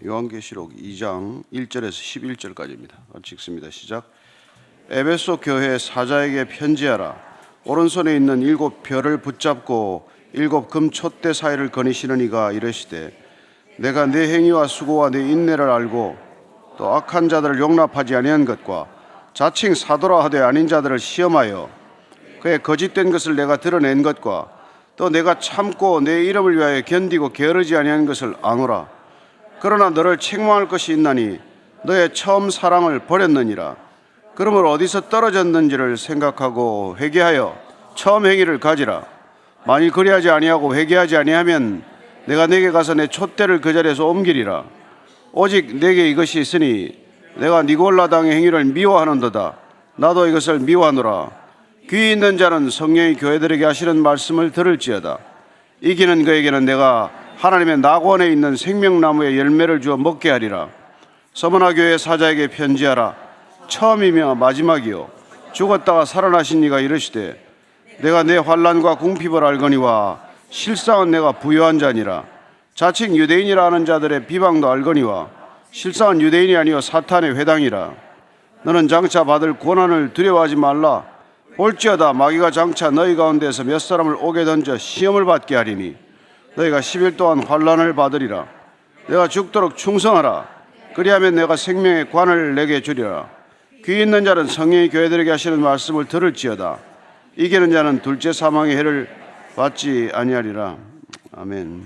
요한계시록 2장 1절에서 11절까지입니다. 같이 읽습니다. 시작. 에베소 교회 사자에게 편지하라. 오른손에 있는 7 별을 붙잡고 7 금 촛대 사이를 거니시는 이가 이르시되, 내가 네 행위와 수고와 네 인내를 알고 또 악한 자들을 용납하지 아니한 것과 자칭 사도라 하되 아닌 자들을 시험하여 그의 거짓된 것을 내가 드러낸 것과 또 내가 참고 내 이름을 위하여 견디고 게으르지 아니한 것을 아노라. 그러나 너를 책망할 것이 있나니 너의 처음 사랑을 버렸느니라. 그러므로 어디서 떨어졌는지를 생각하고 회개하여 처음 행위를 가지라. 만일 그리하지 아니하고 회개하지 아니하면 내가 네게 가서 내 촛대를 그 자리에서 옮기리라. 오직 내게 이것이 있으니 내가 니골라 당의 행위를 미워하는도다. 나도 이것을 미워하노라. 귀 있는 자는 성령이 교회들에게 하시는 말씀을 들을지어다. 이기는 그에게는 내가 하나님의 낙원에 있는 생명나무의 열매를 주어 먹게 하리라. 서머나 교회 사자에게 편지하라. 처음이며 마지막이요 죽었다가 살아나신 이가 이르시되, 내가 내 환난과 궁핍을 알거니와 실상은 내가 부요한 자니라. 자칭 유대인이라 하는 자들의 비방도 알거니와 실상은 유대인이 아니요 사탄의 회당이라. 너는 장차 받을 고난을 두려워하지 말라. 볼지어다 마귀가 장차 너희 가운데서 몇 사람을 옥에 던져 시험을 받게 하리니 너희가 10일 동안 환난을 받으리라. 내가 죽도록 충성하라. 그리하면 내가 생명의 관을 내게 주리라. 귀 있는 자는 성령이 교회들에게 하시는 말씀을 들을지어다. 이기는 자는 둘째 사망의 해를 받지 아니하리라. 아멘.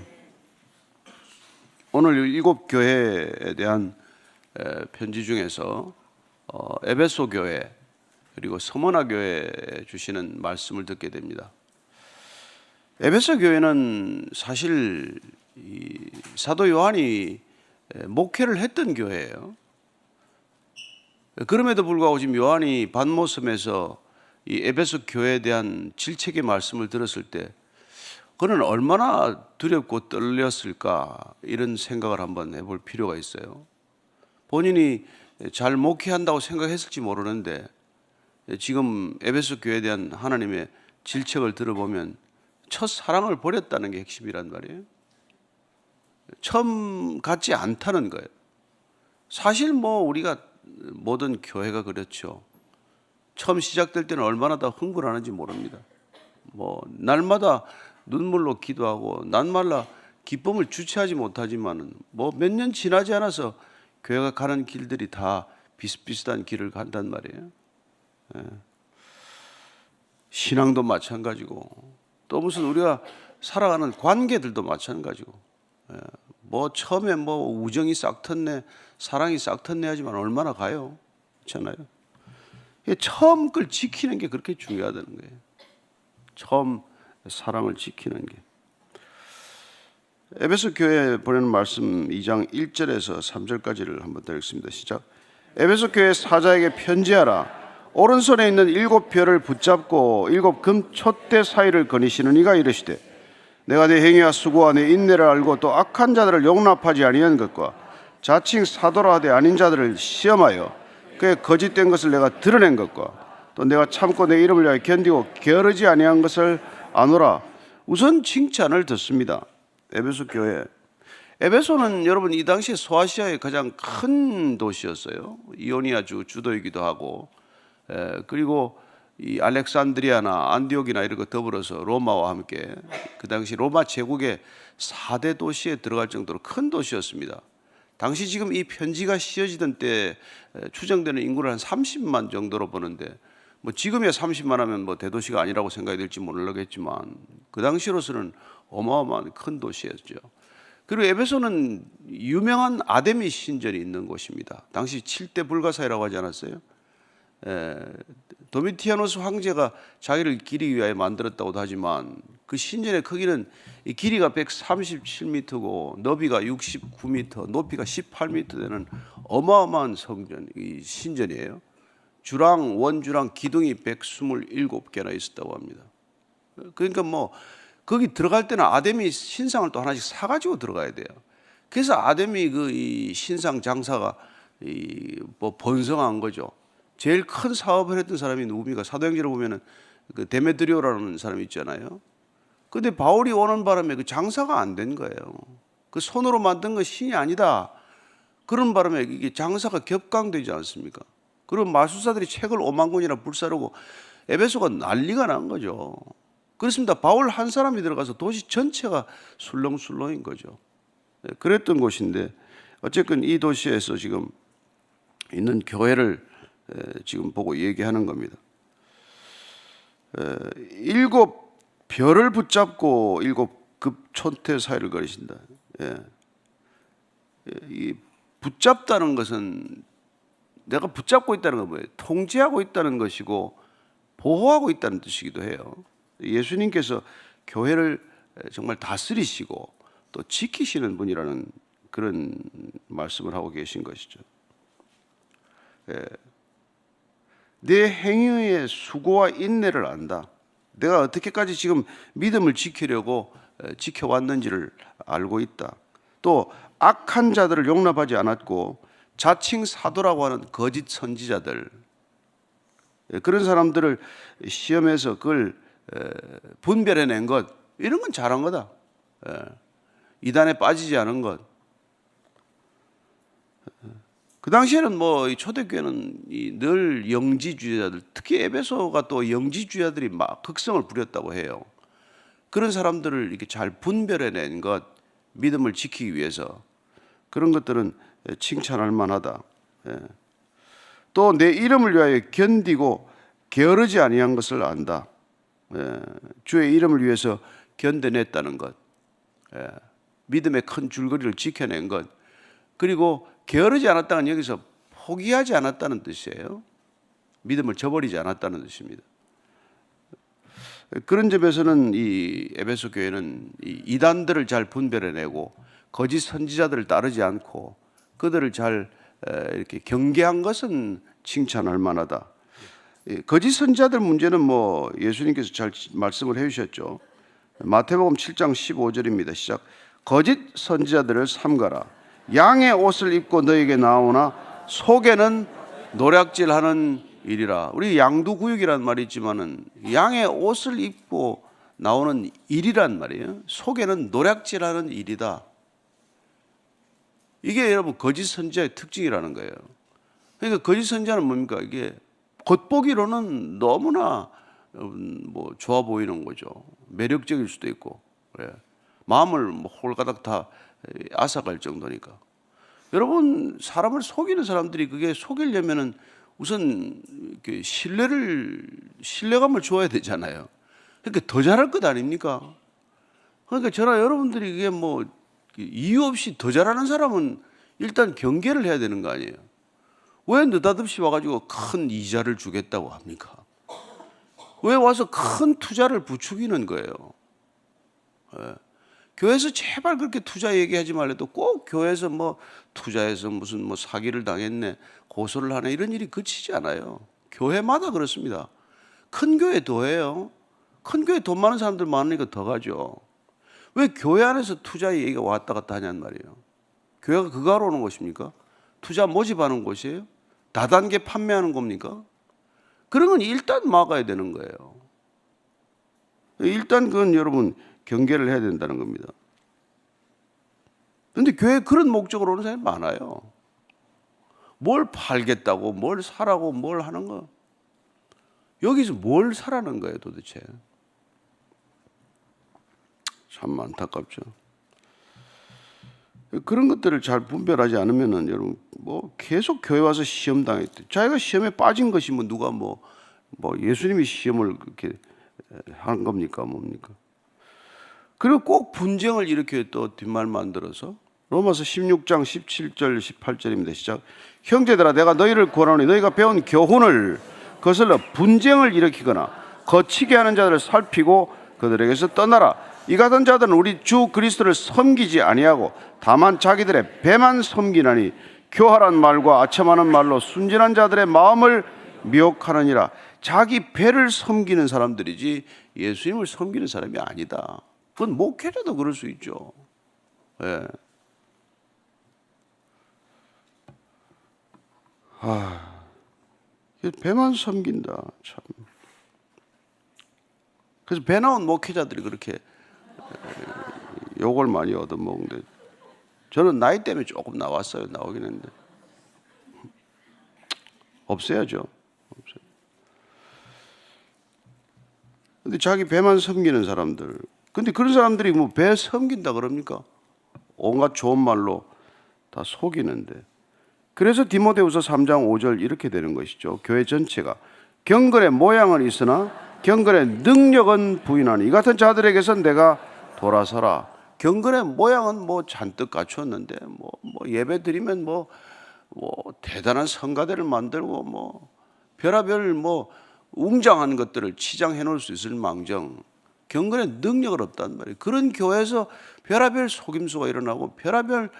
오늘 7 교회에 대한 편지 중에서 에베소 교회 그리고 서머나 교회에 주시는 말씀을 듣게 됩니다. 에베소 교회는 사실 사도 요한이 목회를 했던 교회예요. 그럼에도 불구하고 지금 요한이 반모섬에서 이 에베소 교회에 대한 질책의 말씀을 들었을 때 그는 얼마나 두렵고 떨렸을까, 이런 생각을 한번 해볼 필요가 있어요. 본인이 잘 목회한다고 생각했을지 모르는데 지금 에베소 교회에 대한 하나님의 질책을 들어보면 첫 사랑을 버렸다는 게 핵심이란 말이에요. 처음 같지 않다는 거예요. 사실 우리가 모든 교회가 그렇죠. 처음 시작될 때는 얼마나 더 흥분하는지 모릅니다. 날마다 눈물로 기도하고 날마다 기쁨을 주체하지 못하지만은 몇 년 지나지 않아서 교회가 가는 길들이 다 비슷비슷한 길을 간단 말이에요. 신앙도 마찬가지고 또 무슨 우리가 살아가는 관계들도 마찬가지고 처음에 우정이 싹 텄네, 사랑이 싹 텄네 하지만 얼마나 가요? 그렇잖아요. 처음 걸 지키는 게 그렇게 중요하다는 거예요. 처음 사랑을 지키는 게. 에베소 교회에 보내는 말씀 2장 1절에서 3절까지를 한번 더 읽습니다. 시작. 에베소 교회 사자에게 편지하라. 오른손에 있는 7 별을 붙잡고 7 금 촛대 사이를 거니시는 이가 이르시되, 내가 네 행위와 수고와 네 인내를 알고 또 악한 자들을 용납하지 아니한 것과 자칭 사도라 하되 아닌 자들을 시험하여 그의 거짓된 것을 내가 드러낸 것과 또 내가 참고 내 이름을 위하여 견디고 게으르지 아니한 것을 아노라. 우선 칭찬을 듣습니다. 에베소 교회. 에베소는 여러분 이 당시에 소아시아의 가장 큰 도시였어요. 이오니아주 주도이기도 하고, 그리고 이 알렉산드리아나 안디옥이나 이런 거 더불어서 로마와 함께 그 당시 로마 제국의 4대 도시에 들어갈 정도로 큰 도시였습니다. 당시 지금 이 편지가 씌어지던 때 추정되는 인구를 한 30만 정도로 보는데 지금이야 30만 하면 대도시가 아니라고 생각이 될지 모르겠지만 그 당시로서는 어마어마한 큰 도시였죠. 그리고 에베소는 유명한 아데미 신전이 있는 곳입니다. 당시 7대 불가사이라고 하지 않았어요? 도미티아누스 황제가 자기를 기리기 위하여 만들었다고도 하지만 그 신전의 크기는 이 길이가 137m고 너비가 69m, 높이가 18m 되는 어마어마한 성전, 이 신전이에요. 주랑 원주랑 기둥이 127개나 있었다고 합니다. 그러니까 거기 들어갈 때는 아데미 신상을 또 하나씩 사가지고 들어가야 돼요. 그래서 아데미 이 신상 장사가 번성한 거죠. 제일 큰 사업을 했던 사람이 누굽니까? 사도행전을 보면은 그 데메드리오라는 사람이 있잖아요. 근데 바울이 오는 바람에 그 장사가 안 된 거예요. 그 손으로 만든 거 신이 아니다. 그런 바람에 이게 장사가 격강되지 않습니까? 그리고 마술사들이 책을 5만 권이나 불사르고 에베소가 난리가 난 거죠. 그렇습니다. 바울 한 사람이 들어가서 도시 전체가 술렁술렁인 거죠. 그랬던 곳인데 어쨌든 이 도시에서 지금 있는 교회를 지금 보고 얘기하는 겁니다. 7별을 붙잡고 7급촌태 사이를 걸으신다. 이 붙잡다는 것은 내가 붙잡고 있다는 건 뭐예요? 통제하고 있다는 것이고 보호하고 있다는 뜻이기도 해요. 예수님께서 교회를 정말 다스리시고 또 지키시는 분이라는 그런 말씀을 하고 계신 것이죠. 내 행위의 수고와 인내를 안다. 내가 어떻게까지 지금 믿음을 지키려고 지켜왔는지를 알고 있다. 또 악한 자들을 용납하지 않았고 자칭 사도라고 하는 거짓 선지자들, 그런 사람들을 시험해서 그걸 분별해낸 것, 이런 건 잘한 거다. 이단에 빠지지 않은 것. 그 당시에는 뭐 초대교회는 늘 영지주의자들, 특히 에베소가 또 영지주의자들이 막 극성을 부렸다고 해요. 그런 사람들을 이렇게 잘 분별해낸 것, 믿음을 지키기 위해서 그런 것들은 칭찬할 만하다. 또 내 이름을 위하여 견디고 게으르지 아니한 것을 안다. 주의 이름을 위해서 견뎌냈다는 것, 믿음의 큰 줄거리를 지켜낸 것, 그리고 게으르지 않았다는 여기서 포기하지 않았다는 뜻이에요. 믿음을 저버리지 않았다는 뜻입니다. 그런 점에서는 이 에베소 교회는 이 이단들을 잘 분별해내고 거짓 선지자들을 따르지 않고 그들을 잘 이렇게 경계한 것은 칭찬할 만하다. 거짓 선지자들 문제는 뭐 예수님께서 잘 말씀을 해주셨죠. 마태복음 7장 15절입니다. 시작. 거짓 선지자들을 삼가라. 양의 옷을 입고 너에게 나오나 속에는 노략질하는 일이라. 우리 양두구육이란 말이 있지만은 양의 옷을 입고 나오는 일이란 말이에요. 속에는 노략질하는 일이다. 이게 여러분 거짓 선지자의 특징이라는 거예요. 그러니까 거짓 선지자는 뭡니까? 이게 겉보기로는 너무나 뭐 좋아 보이는 거죠. 매력적일 수도 있고, 마음을 뭐 홀가닥 다 앗아갈 정도니까. 여러분, 사람을 속이는 사람들이 그게 속이려면은 우선 신뢰감을 줘야 되잖아요. 그러니까 더 잘할 것 아닙니까? 그러니까 저나 여러분들이 이게 뭐 이유 없이 더 잘하는 사람은 일단 경계를 해야 되는 거 아니에요. 왜 느닷없이 와가지고 큰 이자를 주겠다고 합니까? 왜 와서 큰 투자를 부추기는 거예요? 교회에서 제발 그렇게 투자 얘기하지 말래도 꼭 교회에서 뭐 투자해서 무슨 뭐 사기를 당했네, 고소를 하네, 이런 일이 그치지 않아요. 교회마다 그렇습니다. 큰 교회 더 해요. 큰 교회 돈 많은 사람들 많으니까 더 가죠. 왜 교회 안에서 투자 얘기가 왔다 갔다 하냔 말이에요. 교회가 그거 하러 오는 곳입니까? 투자 모집하는 곳이에요? 다단계 판매하는 겁니까? 그런 건 일단 막아야 되는 거예요. 일단 그건 여러분 경계를 해야 된다는 겁니다. 그런데 교회에 그런 목적으로 오는 사람이 많아요. 뭘 팔겠다고, 뭘 사라고, 뭘 하는 거. 여기서 뭘 사라는 거예요 도대체. 참 안타깝죠. 그런 것들을 잘 분별하지 않으면은 여러분 뭐 계속 교회 와서 시험 당했대. 자기가 시험에 빠진 것이 뭐 누가 뭐 예수님이 시험을 그렇게 한 겁니까 뭡니까? 그리고 꼭 분쟁을 이렇게 또 뒷말 만들어서 로마서 16장 17절 18절입니다. 시작. 형제들아 내가 너희를 권하노니 너희가 배운 교훈을 거슬러 분쟁을 일으키거나 거치게 하는 자들을 살피고 그들에게서 떠나라. 이 같은 자들은 우리 주 그리스도를 섬기지 아니하고 다만 자기들의 배만 섬기나니 교활한 말과 아첨하는 말로 순진한 자들의 마음을 미혹하느니라. 자기 배를 섬기는 사람들이지 예수님을 섬기는 사람이 아니다. 그건 목회자도 그럴 수 있죠. 예. 배만 섬긴다. 참. 그래서 배 나온 목회자들이 그렇게 욕을 많이 얻어먹는데 저는 나이 때문에 조금 나왔어요. 나오긴 했는데 없애야죠. 근데 자기 배만 섬기는 사람들, 근데 그런 사람들이 뭐 배 섬긴다 그럽니까? 온갖 좋은 말로 다 속이는데. 그래서 디모데후서 3장 5절 이렇게 되는 것이죠. 교회 전체가 경건의 모양은 있으나 경건의 능력은 부인하니 이 같은 자들에게서 내가 돌아서라. 경건의 모양은 뭐 잔뜩 갖추었는데 뭐 예배 드리면 뭐 대단한 성가대를 만들고 뭐 별하별 뭐 웅장한 것들을 치장해 놓을 수 있을 망정 경건의 능력은 없단 말이에요. 그런 교회에서 별하별 속임수가 일어나고 별하별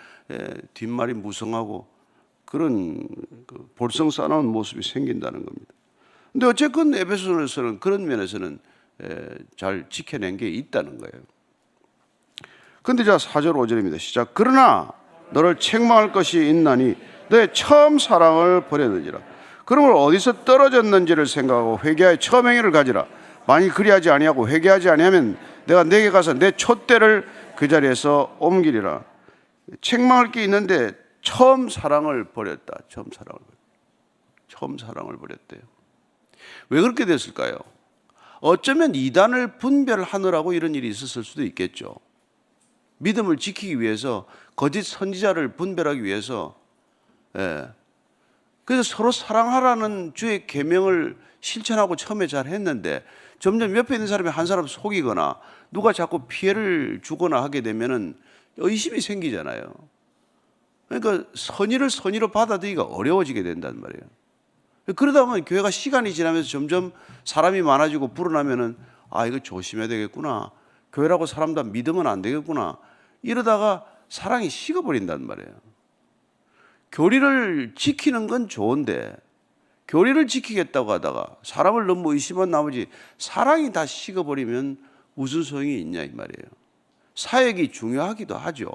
뒷말이 무성하고 그런 볼성 싸놓은 모습이 생긴다는 겁니다. 근데 어쨌건 에베소서는 그런 면에서는 잘 지켜낸 게 있다는 거예요. 근데 자 4절 5절입니다. 시작. 그러나 너를 책망할 것이 있나니 너의 처음 사랑을 버렸느니라. 그러므로 어디서 떨어졌는지를 생각하고 회개하여 처음 행위를 가지라. 만일 그리하지 아니하고 회개하지 아니하면 내가 내게 가서 내 촛대를 그 자리에서 옮기리라. 책망할 게 있는데 처음 사랑을 버렸다. 처음 사랑을 버렸대요. 왜 그렇게 됐을까요? 어쩌면 이단을 분별하느라고 이런 일이 있었을 수도 있겠죠. 믿음을 지키기 위해서 거짓 선지자를 분별하기 위해서 그래서 서로 사랑하라는 주의 계명을 실천하고 처음에 잘 했는데 점점 옆에 있는 사람이 한 사람 속이거나 누가 자꾸 피해를 주거나 하게 되면은 의심이 생기잖아요. 그러니까 선의를 선의로 받아들이기가 어려워지게 된단 말이에요. 그러다 보면 교회가 시간이 지나면서 점점 사람이 많아지고 불어나면은 아, 이거 조심해야 되겠구나. 교회라고 사람 다 믿으면 안 되겠구나. 이러다가 사랑이 식어버린단 말이에요. 교리를 지키는 건 좋은데 교리를 지키겠다고 하다가 사람을 너무 의심한 나머지 사랑이 다 식어버리면 무슨 소용이 있냐 이 말이에요. 사역이 중요하기도 하죠.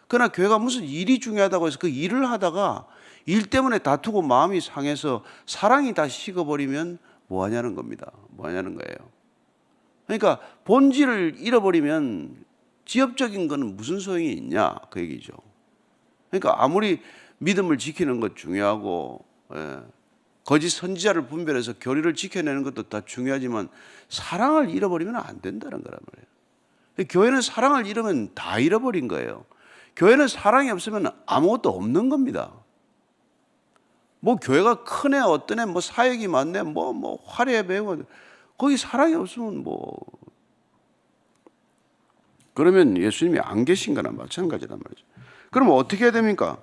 그러나 교회가 무슨 일이 중요하다고 해서 그 일을 하다가 일 때문에 다투고 마음이 상해서 사랑이 다 식어버리면 뭐 하냐는 겁니다. 뭐 하냐는 거예요. 그러니까 본질을 잃어버리면 지엽적인 거는 무슨 소용이 있냐 그 얘기죠. 그러니까 아무리 믿음을 지키는 것 중요하고 거짓 선지자를 분별해서 교리를 지켜내는 것도 다 중요하지만 사랑을 잃어버리면 안 된다는 거란 말이에요. 교회는 사랑을 잃으면 다 잃어버린 거예요. 교회는 사랑이 없으면 아무것도 없는 겁니다. 뭐 교회가 크네 어떠네 뭐 사역이 많네 뭐 화려해 배우고 거기 사랑이 없으면 뭐 그러면 예수님이 안 계신 거나 마찬가지란 말이죠. 그러면 어떻게 해야 됩니까?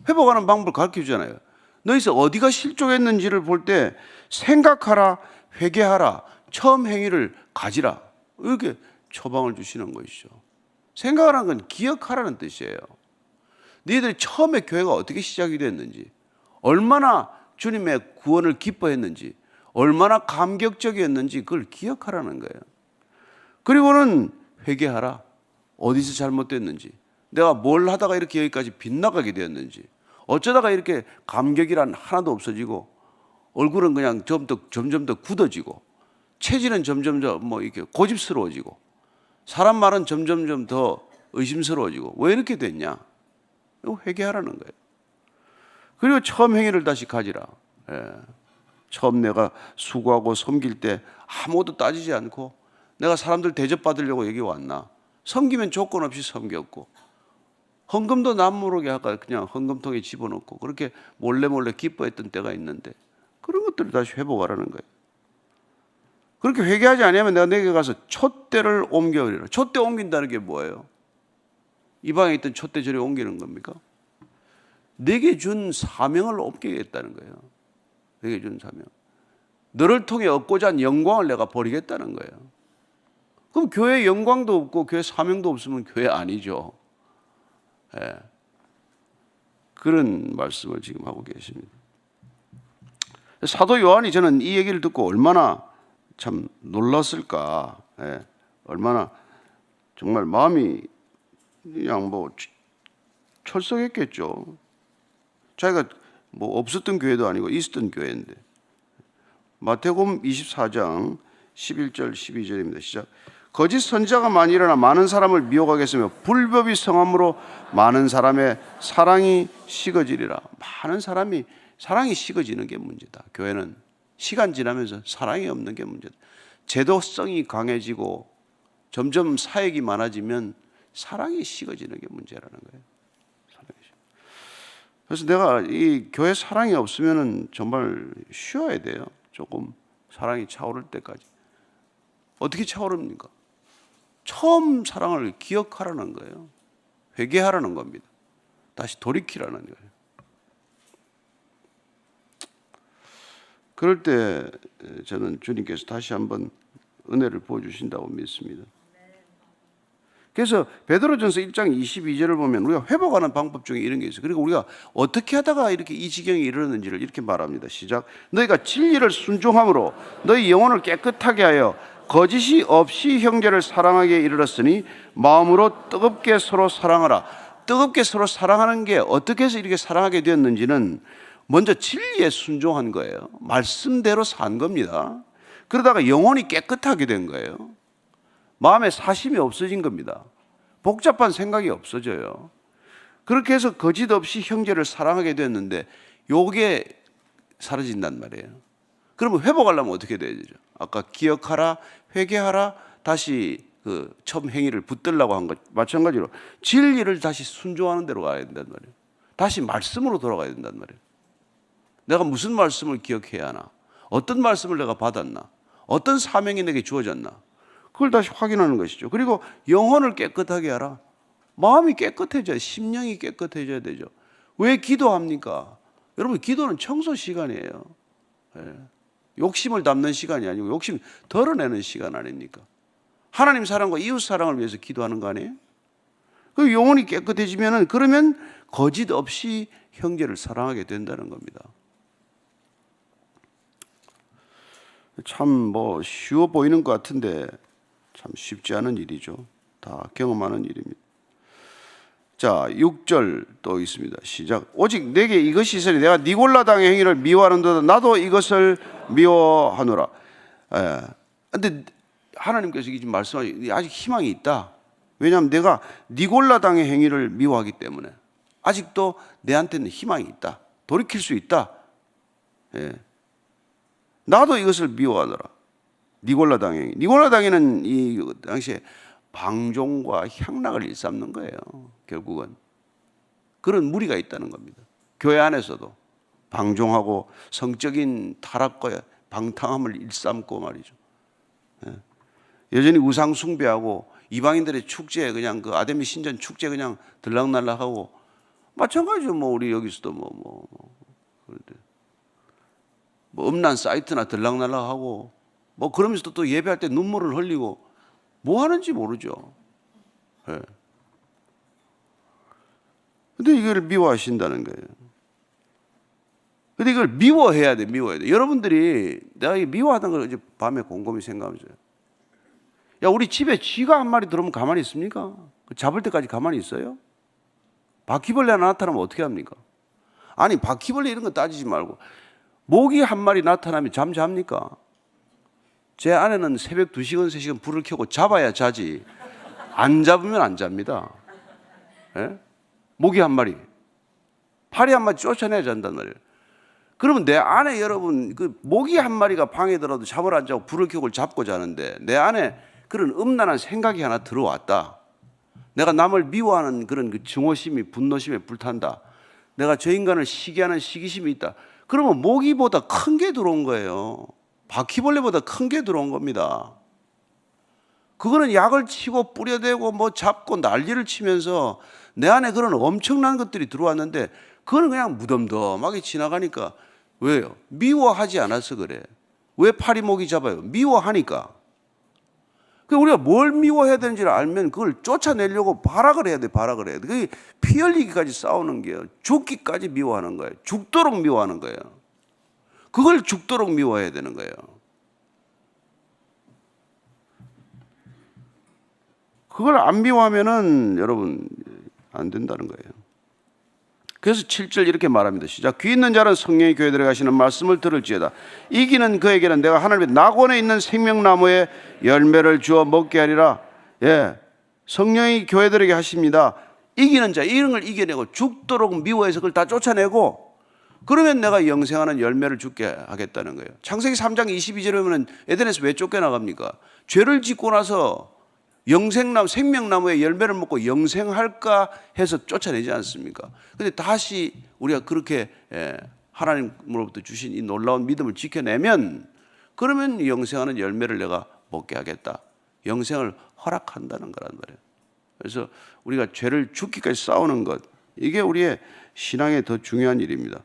회복하는 방법을 가르쳐 주잖아요. 너희서 어디가 실족했는지를 볼 때 생각하라, 회개하라, 처음 행위를 가지라 이렇게 처방을 주시는 것이죠. 생각하라는 건 기억하라는 뜻이에요. 너희들이 처음에 교회가 어떻게 시작이 됐는지 얼마나 주님의 구원을 기뻐했는지 얼마나 감격적이었는지 그걸 기억하라는 거예요. 그리고는 회개하라. 어디서 잘못됐는지 내가 뭘 하다가 이렇게 여기까지 빗나가게 되었는지 어쩌다가 이렇게 감격이란 하나도 없어지고 얼굴은 그냥 점점 더 굳어지고 체질은 점점 더 뭐 이렇게 고집스러워지고 사람 말은 점점 더 의심스러워지고 왜 이렇게 됐냐? 이거 회개하라는 거예요. 그리고 처음 행위를 다시 가지라. 처음 내가 수고하고 섬길 때 아무것도 따지지 않고 내가 사람들 대접받으려고 여기 왔나? 섬기면 조건 없이 섬겼고 헌금도 남 모르게 아까 그냥 헌금통에 집어넣고 그렇게 몰래 기뻐했던 때가 있는데 그런 것들을 다시 회복하라는 거예요. 그렇게 회개하지 않으면 내가 내게 가서 촛대를 옮겨버리라. 촛대 옮긴다는 게 뭐예요? 이 방에 있던 촛대 저리 옮기는 겁니까? 내게 준 사명을 옮기겠다는 거예요. 내게 준 사명. 너를 통해 얻고자 한 영광을 내가 버리겠다는 거예요. 그럼 교회 영광도 없고 교회 사명도 없으면 교회 아니죠. 그런 말씀을 지금 하고 계십니다. 사도 요한이 저는 이 얘기를 듣고 얼마나 참 놀랐을까. 얼마나 정말 마음이 그냥 뭐 철썩했겠죠. 자기가 뭐 없었던 교회도 아니고 있었던 교회인데. 마태복음 24장 11절 12절입니다. 시작. 거짓 선지자가 많이 일어나 많은 사람을 미혹하게 했으며 불법이 성함으로 많은 사람의 사랑이 식어지리라. 많은 사람이 사랑이 식어지는 게 문제다. 교회는 시간 지나면서 사랑이 없는 게 문제다. 제도성이 강해지고 점점 사역이 많아지면 사랑이 식어지는 게 문제라는 거예요. 그래서 내가 이 교회 사랑이 없으면은 정말 쉬어야 돼요. 조금 사랑이 차오를 때까지. 어떻게 차오릅니까? 처음 사랑을 기억하라는 거예요. 회개하라는 겁니다. 다시 돌이키라는 거예요. 그럴 때 저는 주님께서 다시 한번 은혜를 부어주신다고 믿습니다. 그래서 베드로전서 1장 22절을 보면 우리가 회복하는 방법 중에 이런 게 있어요. 그리고 우리가 어떻게 하다가 이렇게 이 지경에 이르렀는지를 이렇게 말합니다. 시작. 너희가 진리를 순종함으로 너희 영혼을 깨끗하게 하여 거짓이 없이 형제를 사랑하게 이르렀으니 마음으로 뜨겁게 서로 사랑하라. 뜨겁게 서로 사랑하는 게 어떻게 해서 이렇게 사랑하게 되었는지는 먼저 진리에 순종한 거예요. 말씀대로 산 겁니다. 그러다가 영혼이 깨끗하게 된 거예요. 마음에 사심이 없어진 겁니다. 복잡한 생각이 없어져요. 그렇게 해서 거짓 없이 형제를 사랑하게 됐는데 요게 사라진단 말이에요. 그러면 회복하려면 어떻게 돼야 되죠? 아까 기억하라, 회개하라, 다시 그 처음 행위를 붙들라고 한 것 마찬가지로 진리를 다시 순종하는 대로 가야 된단 말이에요. 다시 말씀으로 돌아가야 된단 말이에요. 내가 무슨 말씀을 기억해야 하나? 어떤 말씀을 내가 받았나? 어떤 사명이 내게 주어졌나? 그걸 다시 확인하는 것이죠. 그리고 영혼을 깨끗하게 하라. 마음이 깨끗해져야, 심령이 깨끗해져야 되죠. 왜 기도합니까? 여러분, 기도는 청소 시간이에요. 욕심을 담는 시간이 아니고 욕심 덜어내는 시간 아닙니까? 하나님 사랑과 이웃 사랑을 위해서 기도하는 거 아니에요? 그 영혼이 깨끗해지면은 그러면 거짓 없이 형제를 사랑하게 된다는 겁니다. 참 뭐 쉬워 보이는 것 같은데 참 쉽지 않은 일이죠. 다 경험하는 일입니다. 자, 6절 또 있습니다. 시작. 오직 내게 이것이 있으니 내가 니골라 당의 행위를 미워하는도다 나도 이것을 미워하노라. 근데 하나님께서 지금 말씀하시니 아직 희망이 있다. 왜냐하면 내가 니골라 당의 행위를 미워하기 때문에 아직도 내한테는 희망이 있다. 돌이킬 수 있다. 나도 이것을 미워하노라. 니골라 당의 행위. 니골라 당에는 이 당시에 방종과 향락을 일삼는 거예요. 결국은 그런 무리가 있다는 겁니다. 교회 안에서도 방종하고 성적인 타락과 방탕함을 일삼고 말이죠. 여전히 우상 숭배하고 이방인들의 축제에 그냥 그 아데미 신전 축제 그냥 들락날락하고 마찬가지죠. 뭐 우리 여기서도 그런데 뭐 음란 사이트나 들락날락하고 뭐 그러면서도 또 예배할 때 눈물을 흘리고 뭐 하는지 모르죠. 근데 이걸 미워하신다는 거예요. 근데 이걸 미워해야 돼, 미워해야 돼. 여러분들이 내가 미워하던 걸 어제 밤에 곰곰이 생각하면서 야, 우리 집에 쥐가 한 마리 들어오면 가만히 있습니까? 잡을 때까지 가만히 있어요? 바퀴벌레 하나 나타나면 어떻게 합니까? 아니, 바퀴벌레 이런 거 따지지 말고 모기 한 마리 나타나면 잠잡니까? 제 아내는 새벽 2시간, 3시간 불을 켜고 잡아야 자지 안 잡으면 안 잡니다. 모기 한 마리, 파리 한 마리 쫓아내야 잔단 말이에요. 그러면 내 아내 여러분 그 모기 한 마리가 방에 들어도 잠을 안 자고 불을 켜고 잡고 자는데 내 안에 그런 음란한 생각이 하나 들어왔다. 내가 남을 미워하는 그런 그 증오심이 분노심에 불탄다. 내가 저 인간을 시기하는 시기심이 있다. 그러면 모기보다 큰 게 들어온 거예요. 바퀴벌레보다 큰 게 들어온 겁니다. 그거는 약을 치고 뿌려대고 뭐 잡고 난리를 치면서 내 안에 그런 엄청난 것들이 들어왔는데 그거는 그냥 무덤덤하게 지나가니까 왜요? 미워하지 않아서 그래. 왜 파리 모기 잡아요? 미워하니까. 우리가 뭘 미워해야 되는지를 알면 그걸 쫓아내려고 발악을 해야 돼, 발악을 해야 돼. 그게 피 흘리기까지 싸우는 게요. 죽기까지 미워하는 거예요. 죽도록 미워하는 거예요. 그걸 죽도록 미워해야 되는 거예요. 그걸 안 미워하면은 여러분 안 된다는 거예요. 그래서 7절 이렇게 말합니다. 시작. 귀 있는 자는 성령이 교회에 들어가시는 말씀을 들을지어다. 이기는 그에게는 내가 하나님의 낙원에 있는 생명나무의 열매를 주어 먹게 하리라. 예, 성령이 교회들에게 하십니다. 이기는 자, 이런 걸 이겨내고 죽도록 미워해서 그걸 다 쫓아내고 그러면 내가 영생하는 열매를 주게 하겠다는 거예요. 창세기 3장 22절에 보면 에덴에서 왜 쫓겨나갑니까? 죄를 짓고 나서 생명나무의 열매를 먹고 영생할까 해서 쫓아내지 않습니까? 근데 다시 우리가 그렇게 하나님으로부터 주신 이 놀라운 믿음을 지켜내면 그러면 영생하는 열매를 내가 먹게 하겠다. 영생을 허락한다는 거란 말이에요. 그래서 우리가 죄를 죽기까지 싸우는 것, 이게 우리의 신앙의 더 중요한 일입니다.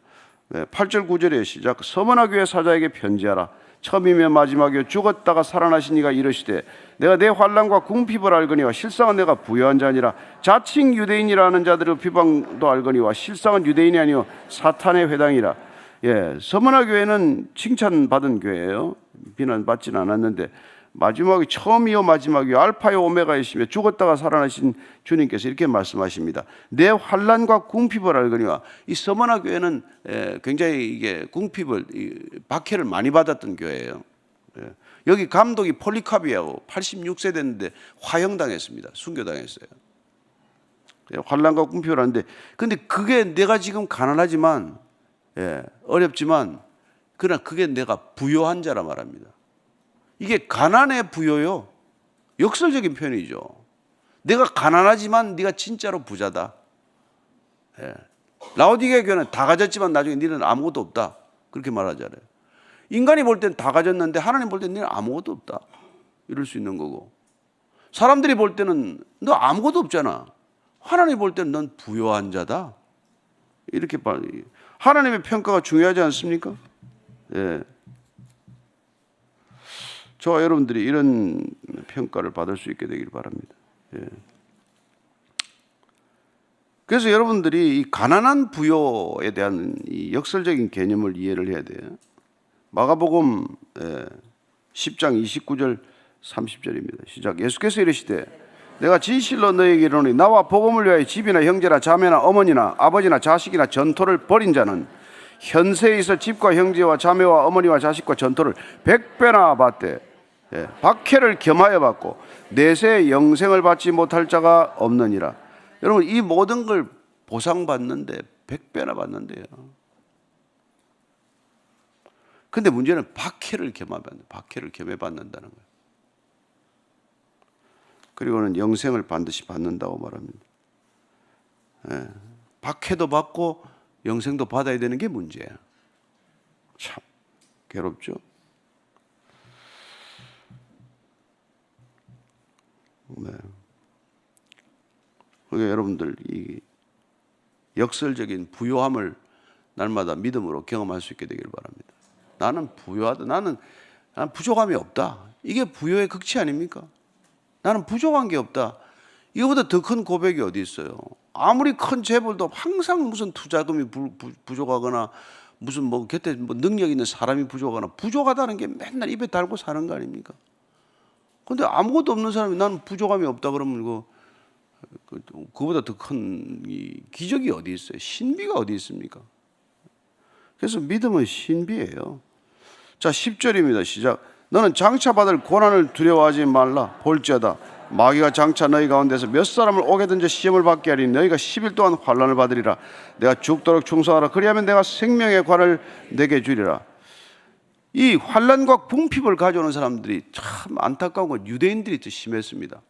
8절 9절의 시작. 서머나 교회 사자에게 편지하라. 처음이며 마지막이요 죽었다가 살아나신 이가 이르시되 내가 내 환난과 궁핍을 알거니와 실상은 내가 부요한 자니라. 자칭 유대인이라는 자들의 비방도 알거니와 실상은 유대인이 아니요 사탄의 회당이라. 예, 서머나 교회는 칭찬받은 교회예요. 비난받지는 않았는데 마지막이 처음이요 마지막이요 알파요 오메가이시며 죽었다가 살아나신 주님께서 이렇게 말씀하십니다. 내 환난과 궁핍을 알거니와. 이 서머나 교회는 굉장히 이게 궁핍을 박해를 많이 받았던 교회예요. 여기 감독이 폴리카비아고 86세 됐는데 화형당했습니다. 순교당했어요. 환난과 궁핍을 하는데 근데 그게 내가 지금 가난하지만 어렵지만 그러나 그게 내가 부요한 자라 말합니다. 이게 가난의 부요요. 역설적인 표현이죠. 내가 가난하지만 네가 진짜로 부자다. 라오디게 교회는 다 가졌지만 나중에 너는 아무것도 없다. 그렇게 말하잖아요. 인간이 볼 땐 다 가졌는데 하나님 볼 땐 너는 아무것도 없다. 이럴 수 있는 거고. 사람들이 볼 때는 너 아무것도 없잖아. 하나님 볼 때는 넌 부요한 자다. 이렇게 하나님의 평가가 중요하지 않습니까? 예. 저와 여러분들이 이런 평가를 받을 수 있게 되길 바랍니다. 예. 그래서 여러분들이 이 가난한 부요에 대한 이 역설적인 개념을 이해를 해야 돼요. 마가복음 10장 29절 30절입니다. 시작. 예수께서 이르시되 내가 진실로 너희에게 이르노니 나와 복음을 위하여 집이나 형제나 자매나 어머니나 아버지나 자식이나 전토를 벌인 자는 현세에 있어 집과 형제와 자매와 어머니와 자식과 전토를 100배나 받되 박해를 겸하여 받고 내세 영생을 받지 못할 자가 없느니라. 여러분 이 모든 걸 보상받는데 100배나 받는데요. 근데 문제는 박해를 겸해 받는다는 거예요. 그리고는 영생을 반드시 받는다고 말합니다. 박해도 받고 영생도 받아야 되는 게 문제야. 참 괴롭죠. 네. 그러니까 여러분들 이 역설적인 부요함을 날마다 믿음으로 경험할 수 있게 되기를 바랍니다. 나는 부요하다. 나는 부족함이 없다. 이게 부요의 극치 아닙니까? 나는 부족한 게 없다. 이거보다 더 큰 고백이 어디 있어요? 아무리 큰 재벌도 항상 무슨 투자금이 부족하거나 무슨 뭐 곁에 뭐 능력 있는 사람이 부족하거나 부족하다는 게 맨날 입에 달고 사는 거 아닙니까? 근데 아무것도 없는 사람이 나는 부족함이 없다 그러면 그거보다 더 큰 기적이 어디 있어요? 신비가 어디 있습니까? 그래서 믿음은 신비예요. 자, 10절입니다. 시작. 너는 장차 받을 고난을 두려워하지 말라. 볼지어다 마귀가 장차 너희 가운데서 몇 사람을 오게든지 시험을 받게 하리니 너희가 10일 동안 환난을 받으리라. 내가 죽도록 충성하라. 그리하면 내가 생명의 관을 내게 주리라. 이 환난과 궁핍을 가져오는 사람들이 참 안타까운 건 유대인들이 더 심했습니다.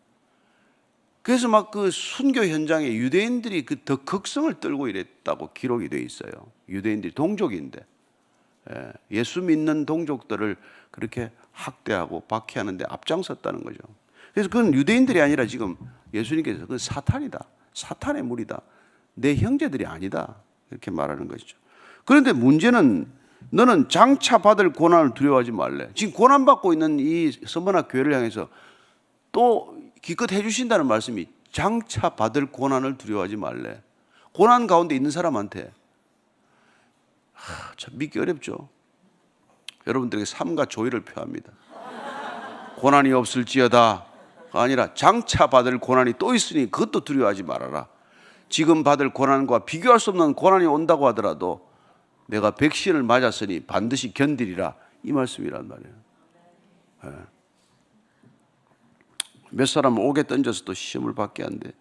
그래서 막 그 순교 현장에 유대인들이 그 더 극성을 떨고 이랬다고 기록이 되어 있어요. 유대인들이 동족인데 예수 믿는 동족들을 그렇게 학대하고 박해하는데 앞장섰다는 거죠. 그래서 그건 유대인들이 아니라 지금 예수님께서 그건 사탄이다. 사탄의 무리다. 내 형제들이 아니다. 이렇게 말하는 것이죠. 그런데 문제는 너는 장차 받을 고난을 두려워하지 말래. 지금 고난받고 있는 이 서머나 교회를 향해서 또 기껏 해주신다는 말씀이 장차 받을 고난을 두려워하지 말래. 고난 가운데 있는 사람한테 참 믿기 어렵죠. 여러분들에게 삶과 조의를 표합니다. 고난이 없을지어다 아니라 장차 받을 고난이 또 있으니 그것도 두려워하지 말아라. 지금 받을 고난과 비교할 수 없는 고난이 온다고 하더라도 내가 백신을 맞았으니 반드시 견디리라, 이 말씀이란 말이에요. 네. 몇 사람은 옥에 던져서도 시험을 받게 한대.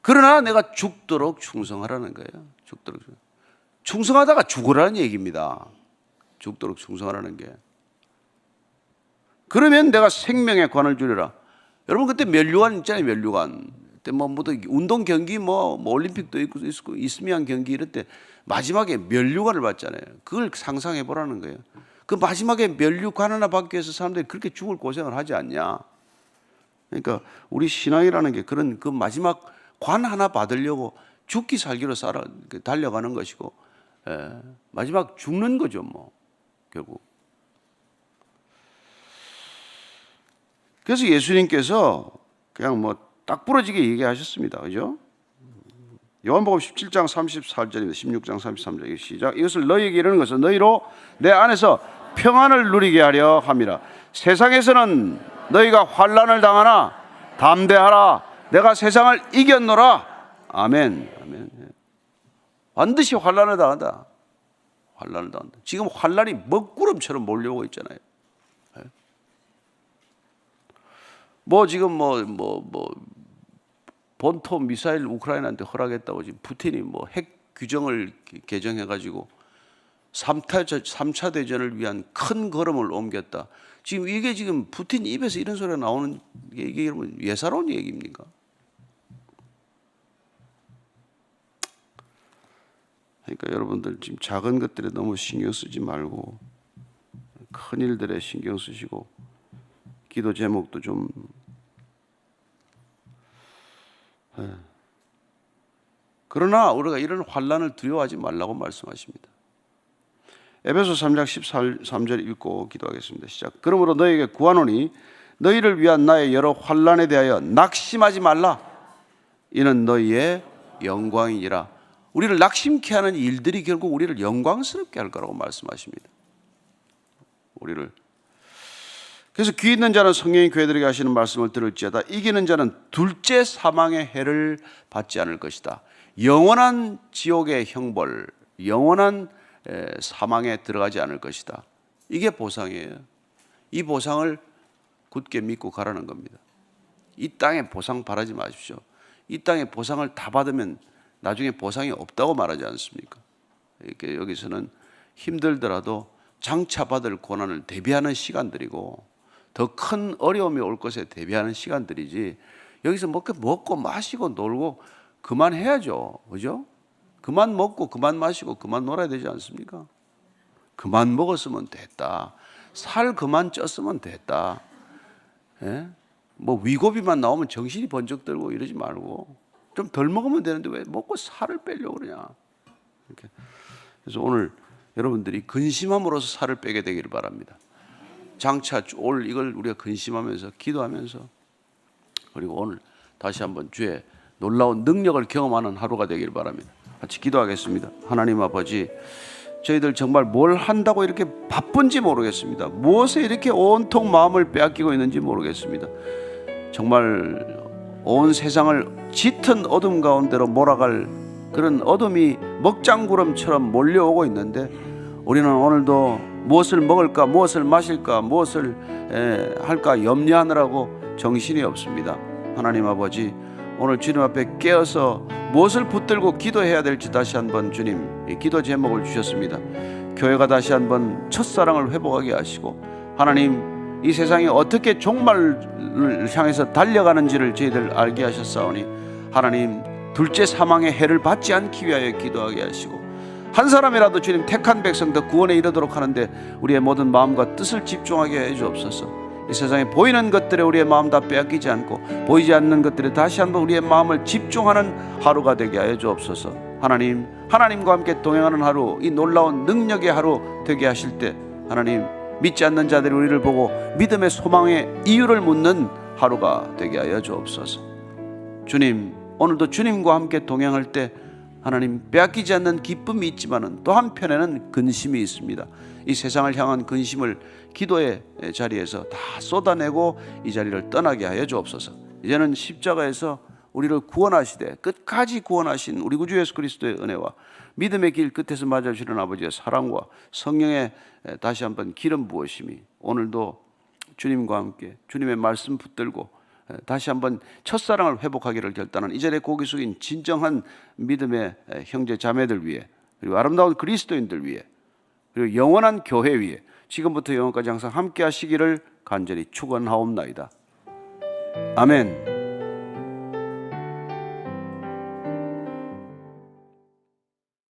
그러나 내가 죽도록 충성하라는 거예요. 죽도록 충성하다가 죽으라는 얘기입니다. 죽도록 충성하라는 게. 그러면 내가 생명의 관을 주리라. 여러분 그때 면류관 있잖아요. 면류관. 그때 뭐 운동 경기 뭐 올림픽도 있고 있으면 경기 이럴 때 마지막에 면류관을 받잖아요. 그걸 상상해 보라는 거예요. 그 마지막에 면류관 하나 받기 위해서 사람들이 그렇게 죽을 고생을 하지 않냐. 그러니까 우리 신앙이라는 게 그런 그 마지막 관 하나 받으려고 죽기 살기로 달려가는 것이고, 마지막 죽는 거죠, 뭐 결국. 그래서 예수님께서 그냥 뭐 딱 부러지게 얘기하셨습니다, 그죠? 요한복음 17장 34절입니다. 16장 33절 시작. 이것을 너희에게 이르는 것은 너희로 내 안에서 평안을 누리게 하려 함이라. 세상에서는 너희가 환난을 당하나 담대하라. 내가 세상을 이겼노라. 아멘. 아멘. 반드시 환난을 당한다. 환난을 당한다. 지금 환난이 먹구름처럼 몰려오고 있잖아요. 뭐 지금 본토 미사일 우크라이나한테 허락했다고 지금 푸틴이 뭐 핵 규정을 개정해가지고 3차 대전을 위한 큰 걸음을 옮겼다. 지금 이게 지금 푸틴 입에서 이런 소리가 나오는 게 이게 여러분 예사로운 얘기입니까? 그러니까 여러분들 지금 작은 것들에 너무 신경 쓰지 말고 큰 일들에 신경 쓰시고 기도 제목도 좀 그러나 우리가 이런 환난을 두려워하지 말라고 말씀하십니다. 에베소 3장 13절 읽고 기도하겠습니다. 시작. 그러므로 너희에게 구하노니 너희를 위한 나의 여러 환난에 대하여 낙심하지 말라. 이는 너희의 영광이니라. 우리를 낙심케 하는 일들이 결국 우리를 영광스럽게 할 거라고 말씀하십니다. 우리를. 그래서 귀 있는 자는 성령이 교회들에게 하시는 말씀을 들을지어다. 이기는 자는 둘째 사망의 해를 받지 않을 것이다. 영원한 지옥의 형벌, 영원한 사망에 들어가지 않을 것이다. 이게 보상이에요. 이 보상을 굳게 믿고 가라는 겁니다. 이 땅에 보상 바라지 마십시오. 이 땅에 보상을 다 받으면 나중에 보상이 없다고 말하지 않습니까? 이렇게 여기서는 힘들더라도 장차 받을 고난을 대비하는 시간들이고 더 큰 어려움이 올 것에 대비하는 시간들이지, 여기서 먹고 마시고 놀고 그만해야죠. 그죠? 그만 먹고 그만 마시고 그만 놀아야 되지 않습니까? 그만 먹었으면 됐다. 살 그만 쪘으면 됐다. 예? 뭐 위고비만 나오면 정신이 번쩍 들고 이러지 말고 좀 덜 먹으면 되는데 왜 먹고 살을 빼려고 그러냐. 이렇게. 그래서 오늘 여러분들이 근심함으로써 살을 빼게 되기를 바랍니다. 장차 올 이걸 우리가 근심하면서 기도하면서, 그리고 오늘 다시 한번 주의 놀라운 능력을 경험하는 하루가 되기를 바랍니다. 같이 기도하겠습니다. 하나님 아버지, 저희들 정말 뭘 한다고 이렇게 바쁜지 모르겠습니다. 무엇에 이렇게 온통 마음을 빼앗기고 있는지 모르겠습니다. 정말 온 세상을 짙은 어둠 가운데로 몰아갈 그런 어둠이 먹장구름처럼 몰려오고 있는데, 우리는 오늘도 무엇을 먹을까, 무엇을 마실까, 무엇을 할까 염려하느라고 정신이 없습니다. 하나님 아버지, 오늘 주님 앞에 깨어서 무엇을 붙들고 기도해야 될지 다시 한번 주님 이 기도 제목을 주셨습니다. 교회가 다시 한번 첫사랑을 회복하게 하시고, 하나님 이 세상이 어떻게 종말을 향해서 달려가는지를 저희들 알게 하셨사오니, 하나님 둘째 사망의 해를 받지 않기 위하여 기도하게 하시고, 한 사람이라도 주님 택한 백성 더 구원에 이르도록 하는데 우리의 모든 마음과 뜻을 집중하게 해 주옵소서. 이 세상에 보이는 것들에 우리의 마음 다 빼앗기지 않고 보이지 않는 것들에 다시 한번 우리의 마음을 집중하는 하루가 되게 하여 주옵소서. 하나님, 하나님과 함께 동행하는 하루, 이 놀라운 능력의 하루 되게 하실 때, 하나님 믿지 않는 자들이 우리를 보고 믿음의 소망의 이유를 묻는 하루가 되게 하여 주옵소서. 주님, 오늘도 주님과 함께 동행할 때 하나님 빼앗기지 않는 기쁨이 있지만은 또 한편에는 근심이 있습니다. 이 세상을 향한 근심을 기도의 자리에서 다 쏟아내고 이 자리를 떠나게 하여 주옵소서. 이제는 십자가에서 우리를 구원하시되 끝까지 구원하신 우리 구주 예수 그리스도의 은혜와 믿음의 길 끝에서 맞아주시는 아버지의 사랑과 성령의 다시 한번 기름 부으심이 오늘도 주님과 함께 주님의 말씀 붙들고 다시 한번 첫사랑을 회복하기를 결단한 이 자리에 고개 숙인 진정한 믿음의 형제 자매들 위해, 그리고 아름다운 그리스도인들 위해, 그리고 영원한 교회 위해 지금부터 영원까지 항상 함께 하시기를 간절히 축원하옵나이다. 아멘.